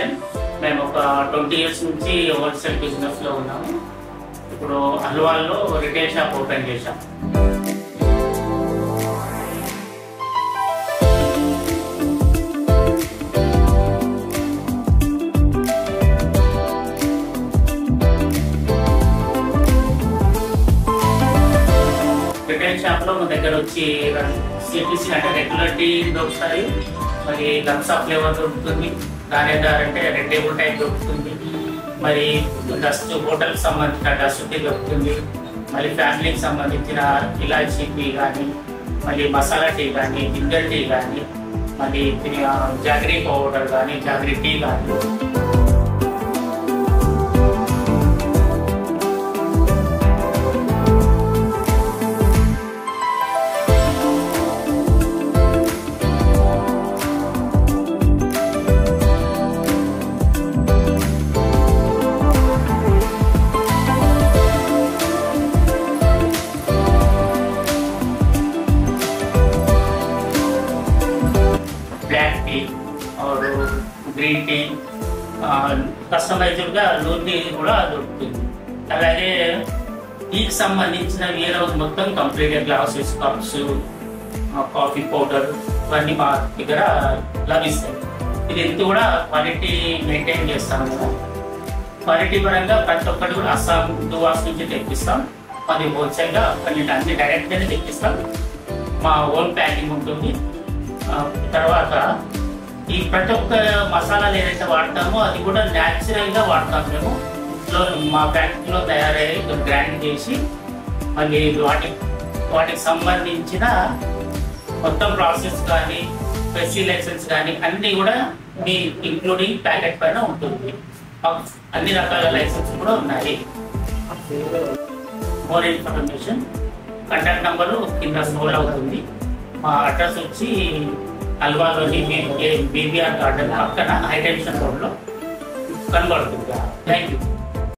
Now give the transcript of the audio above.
Kitchen. మేము ఒక 20 years నుంచి హోల్సేల్ బిజినెస్లో ఉన్నాము. ఇప్పుడు హల్వాల్లో రిటైల్ షాప్ ఓపెన్ చేశాం. రిటైల్ షాప్లో మన దగ్గర వచ్చి సిపిసి అంటే రెగ్యులర్ టీ దొరుకుతాయి, మరి లక్సా ఫ్లేవర్ దొరుకుతుంది, దానేదార్ అంటే రెడ్ టేబుల్ టైప్ దొరుకుతుంది, మరి డస్ట్ హోటల్కి సంబంధించిన డస్ట్ టీ దొరుకుతుంది, మళ్ళీ ఫ్యామిలీకి సంబంధించిన ఇలాచీ టీ కానీ, మళ్ళీ మసాలా టీ కానీ, జింజర్ టీ కానీ, మళ్ళీ జాగరీ పౌడర్ కానీ, జాగరీ టీ కానీ. బ్లాక్ టీ और గ్రీన్ టీ, కస్టమైజ్డ్గా లూన్ టీ కూడా దొరుకుతుంది. అలాగే టీకి సంబంధించిన వేర్ హౌస్ మొత్తం కంప్లీట్గా గ్లాసెస్, కప్స్, కాఫీ పౌడర్ ఇవన్నీ మా దగ్గర లభిస్తాయి. ఇది ఎంత కూడా క్వాలిటీ మెయింటైన్ చేస్తాం కదా. క్వాలిటీ పరంగా ప్రతి ఒక్కటి కూడా అస్సాం దువాస్ నుంచి తెప్పిస్తాం. అది హోల్సేల్గా అన్ని డైరెక్ట్గానే తెప్పిస్తాం. మా ఓన్ ప్యాకింగ్ ఉంటుంది. తర్వాత ఈ ప్రతి ఒక్క మసాలాలు ఏదైతే వాడతామో అది కూడా న్యాచురల్గా వాడతాం. మేము మా ఫ్యాక్టరీలో తయారయ్యి గ్రైండ్ చేసి మళ్ళీ వాటికి సంబంధించిన మొత్తం ప్రాసెస్ కానీ, స్పెషల్ లైసెన్స్ కానీ అన్నీ కూడా మీ ఇంక్లూడింగ్ ప్యాకెట్ పైన ఉంటుంది. అన్ని రకాల లైసెన్స్ కూడా ఉన్నాయి. మోర్ ఇన్ఫర్మేషన్ కాంటాక్ట్ నెంబరు కింద స్క్రోల్ అవుతుంది. మా అడ్రస్ వచ్చి హల్వాలోని బీబీఆర్ గార్డెన్ పక్కన హైటెన్షన్ రోడ్లో కనబడుతుంది. Thank you.